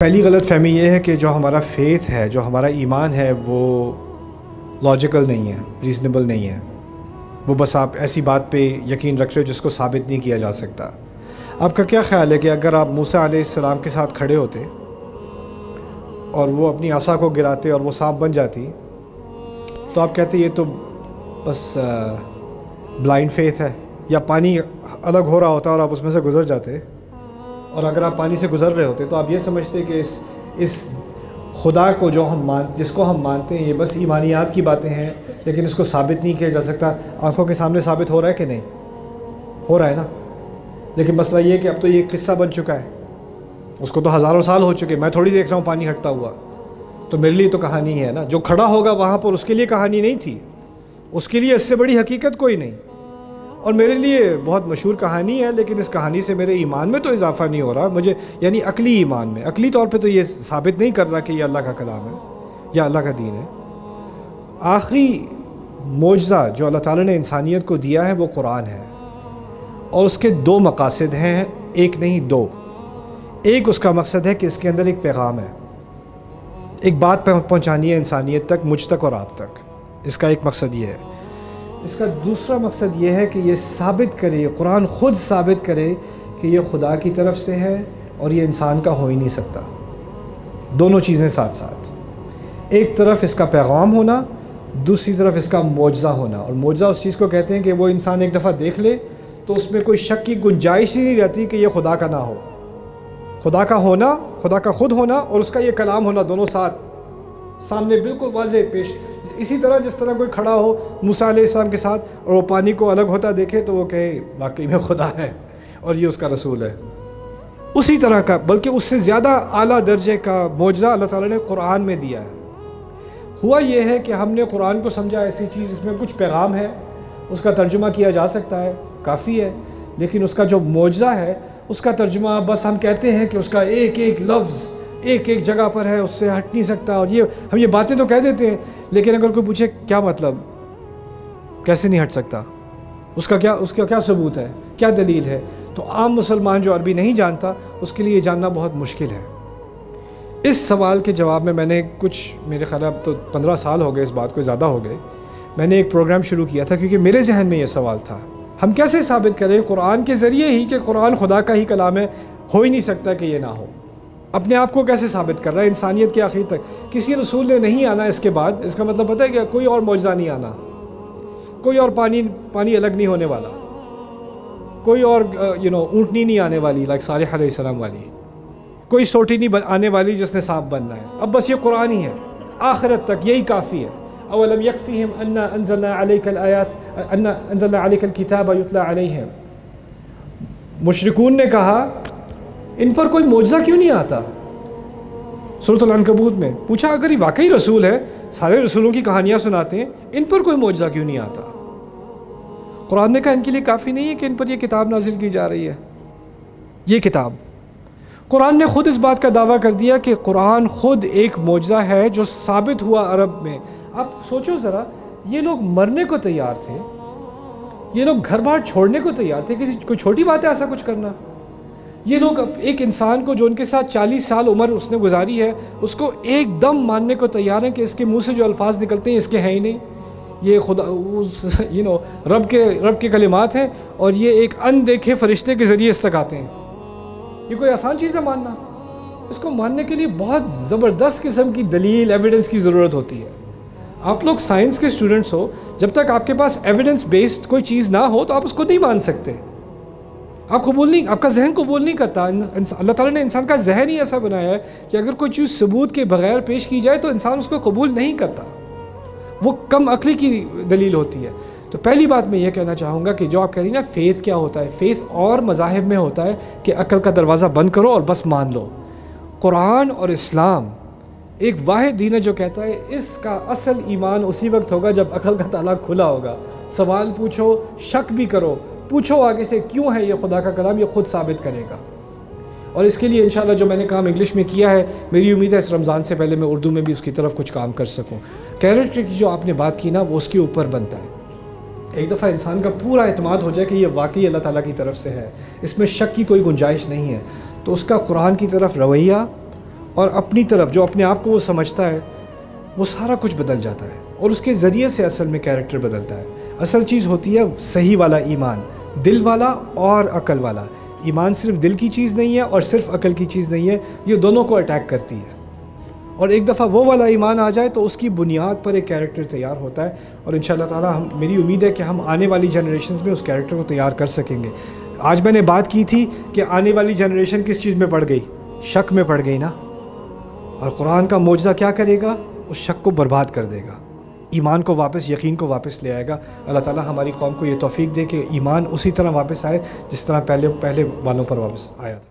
پہلی غلط فہمی یہ ہے کہ جو ہمارا فیتھ ہے، جو ہمارا ایمان ہے، وہ لاجیکل نہیں ہے، ریزنیبل نہیں ہے۔ وہ بس آپ ایسی بات پہ یقین رکھ رہے ہو جس کو ثابت نہیں کیا جا سکتا۔ آپ کا کیا خیال ہے کہ اگر آپ موسیٰ علیہ السلام کے ساتھ کھڑے ہوتے اور وہ اپنی عصا کو گراتے اور وہ سانپ بن جاتی، تو آپ کہتے یہ تو بس بلائنڈ فیتھ ہے؟ یا پانی الگ ہو رہا ہوتا اور آپ اس میں سے گزر جاتے، اور اگر آپ پانی سے گزر رہے ہوتے تو آپ یہ سمجھتے کہ اس خدا کو جس کو ہم مانتے ہیں یہ بس ایمانیات کی باتیں ہیں، لیکن اس کو ثابت نہیں کیا جا سکتا۔ آنکھوں کے سامنے ثابت ہو رہا ہے کہ نہیں؟ ہو رہا ہے نا۔ لیکن مسئلہ یہ کہ اب تو یہ قصہ بن چکا ہے، اس کو تو ہزاروں سال ہو چکے، میں تھوڑی دیکھ رہا ہوں پانی ہٹتا ہوا، تو میرے لیے تو کہانی ہے نا۔ جو کھڑا ہوگا وہاں پر اس کے لیے کہانی نہیں تھی، اس کے لیے اس سے بڑی حقیقت کوئی نہیں، اور میرے لیے بہت مشہور کہانی ہے، لیکن اس کہانی سے میرے ایمان میں تو اضافہ نہیں ہو رہا مجھے، یعنی عقلی ایمان میں، عقلی طور پہ تو یہ ثابت نہیں کر رہا کہ یہ اللہ کا کلام ہے یا اللہ کا دین ہے۔ آخری معجزہ جو اللہ تعالیٰ نے انسانیت کو دیا ہے وہ قرآن ہے، اور اس کے دو مقاصد ہیں، ایک نہیں دو۔ ایک اس کا مقصد ہے کہ اس کے اندر ایک پیغام ہے، ایک بات پہنچانی ہے انسانیت تک، مجھ تک اور آپ تک، اس کا ایک مقصد یہ ہے۔ اس کا دوسرا مقصد یہ ہے کہ یہ ثابت کرے، قرآن خود ثابت کرے کہ یہ خدا کی طرف سے ہے اور یہ انسان کا ہو ہی نہیں سکتا۔ دونوں چیزیں ساتھ ساتھ، ایک طرف اس کا پیغام ہونا، دوسری طرف اس کا معجزہ ہونا۔ اور معجزہ اس چیز کو کہتے ہیں کہ وہ انسان ایک دفعہ دیکھ لے تو اس میں کوئی شک کی گنجائش ہی نہیں رہتی کہ یہ خدا کا نہ ہو۔ خدا کا ہونا، خدا کا خود ہونا اور اس کا یہ کلام ہونا، دونوں ساتھ سامنے بالکل واضح پیش۔ اسی طرح جس طرح کوئی کھڑا ہو موسیٰ علیہ السلام کے ساتھ اور وہ پانی کو الگ ہوتا دیکھے تو وہ کہے واقعی میں خدا ہے اور یہ اس کا رسول ہے، اسی طرح کا بلکہ اس سے زیادہ اعلیٰ درجے کا معجزہ اللہ تعالیٰ نے قرآن میں دیا ہے۔ ہوا یہ ہے کہ ہم نے قرآن کو سمجھا ایسی چیز اس میں کچھ پیغام ہے، اس کا ترجمہ کیا جا سکتا ہے، کافی ہے، لیکن اس کا جو معجزہ ہے اس کا ترجمہ بس ہم کہتے ہیں کہ اس کا ایک ایک لفظ ایک ایک جگہ پر ہے، اس سے ہٹ نہیں سکتا، اور یہ ہم یہ باتیں تو کہہ دیتے ہیں، لیکن اگر کوئی پوچھے کیا مطلب، کیسے نہیں ہٹ سکتا، اس کا کیا ثبوت ہے، کیا دلیل ہے، تو عام مسلمان جو عربی نہیں جانتا اس کے لیے یہ جاننا بہت مشکل ہے۔ اس سوال کے جواب میں نے میرے خیال اب تو 15 سال ہو گئے، اس بات کو زیادہ ہو گئے، میں نے ایک پروگرام شروع کیا تھا کیونکہ میرے ذہن میں یہ سوال تھا، ہم کیسے ثابت کریں قرآن کے ذریعے ہی کہ قرآن خدا کا ہی کلام ہے، ہو ہی نہیں سکتا کہ یہ نہ ہو۔ اپنے آپ کو کیسے ثابت کر رہا ہے انسانیت کے آخر تک؟ کسی رسول نے نہیں آنا اس کے بعد، اس کا مطلب پتہ ہے کہ کوئی اور معجزہ نہیں آنا، کوئی اور پانی الگ نہیں ہونے والا، کوئی اور اونٹنی نہیں آنے والی لائک صالح علیہ السلام والی، کوئی سوٹی نہیں آنے والی جس نے سانپ بننا ہے۔ اب بس یہ قرآن ہی ہے، آخرت تک یہی کافی ہے۔ اولم یکفیہم انا انزلنا علیک الآیات انا انزلنا علیک الکتاب یتلی علیہم۔ مشرکون نے کہا ان پر کوئی معجزہ کیوں نہیں آتا؟ سورۃ العنکبوت میں پوچھا اگر یہ واقعی رسول ہے، سارے رسولوں کی کہانیاں سناتے ہیں، ان پر کوئی معجزہ کیوں نہیں آتا؟ قرآن نے کہا ان کے لیے کافی نہیں ہے کہ ان پر یہ کتاب نازل کی جا رہی ہے۔ یہ کتاب قرآن نے خود اس بات کا دعویٰ کر دیا کہ قرآن خود ایک معجزہ ہے جو ثابت ہوا عرب میں۔ آپ سوچو ذرا، یہ لوگ مرنے کو تیار تھے، یہ لوگ گھر بار چھوڑنے کو تیار تھے، کوئی چھوٹی بات ہے ایسا کچھ کرنا؟ یہ لوگ ایک انسان کو جو ان کے ساتھ 40 سال عمر اس نے گزاری ہے، اس کو ایک دم ماننے کو تیار ہیں کہ اس کے منہ سے جو الفاظ نکلتے ہیں اس کے ہیں ہی نہیں، یہ خدا رب کے کلمات ہیں، اور یہ ایک اندیکھے فرشتے کے ذریعے اس تک آتے ہیں۔ یہ کوئی آسان چیز ہے ماننا؟ اس کو ماننے کے لیے بہت زبردست قسم کی دلیل، ایویڈنس کی ضرورت ہوتی ہے۔ آپ لوگ سائنس کے اسٹوڈنٹس ہو، جب تک آپ کے پاس ایویڈنس بیسڈ کوئی چیز نہ ہو تو آپ اس کو نہیں مان سکتے، آپ کا ذہن قبول نہیں کرتا۔ اللہ تعالیٰ نے انسان کا ذہن ہی ایسا بنایا ہے کہ اگر کوئی چیز ثبوت کے بغیر پیش کی جائے تو انسان اس کو قبول نہیں کرتا، وہ کم عقلی کی دلیل ہوتی ہے۔ تو پہلی بات میں یہ کہنا چاہوں گا کہ جو آپ کہہ رہی ہیں نا فیتھ کیا ہوتا ہے، فیتھ اور مذاہب میں ہوتا ہے کہ عقل کا دروازہ بند کرو اور بس مان لو۔ قرآن اور اسلام ایک واحد دین ہے جو کہتا ہے اس کا اصل ایمان اسی وقت ہوگا جب عقل کا تالا کھلا ہوگا، سوال پوچھو، شک بھی کرو، پوچھو آگے سے کیوں ہے یہ خدا کا کلام، یہ خود ثابت کرے گا۔ اور اس کے لیے انشاءاللہ جو میں نے کام انگلش میں کیا ہے، میری امید ہے اس رمضان سے پہلے میں اردو میں بھی اس کی طرف کچھ کام کر سکوں۔ کیریکٹر کی جو آپ نے بات کی نا وہ اس کے اوپر بنتا ہے، ایک دفعہ انسان کا پورا اعتماد ہو جائے کہ یہ واقعی اللہ تعالیٰ کی طرف سے ہے، اس میں شک کی کوئی گنجائش نہیں ہے، تو اس کا قرآن کی طرف رویہ اور اپنی طرف جو اپنے آپ کو وہ سمجھتا ہے وہ سارا کچھ بدل جاتا ہے، اور اس کے ذریعے سے اصل میں کیریکٹر بدلتا ہے۔ اصل چیز ہوتی ہے صحیح والا ایمان، دل والا اور عقل والا۔ ایمان صرف دل کی چیز نہیں ہے اور صرف عقل کی چیز نہیں ہے، یہ دونوں کو اٹیک کرتی ہے۔ اور ایک دفعہ وہ والا ایمان آ جائے تو اس کی بنیاد پر ایک کیریکٹر تیار ہوتا ہے، اور انشاءاللہ تعالی میری امید ہے کہ ہم آنے والی جنریشنز میں اس کیریکٹر کو تیار کر سکیں گے۔ آج میں نے بات کی تھی کہ آنے والی جنریشن کس چیز میں پڑ گئی؟ شک میں پڑ گئی نا، اور قرآن کا معجزہ کیا کرے گا؟ اس شک کو برباد کر دے گا، ایمان کو واپس، یقین کو واپس لے آئے گا۔ اللہ تعالی ہماری قوم کو یہ توفیق دے کہ ایمان اسی طرح واپس آئے جس طرح پہلے والوں پر واپس آیا تھا۔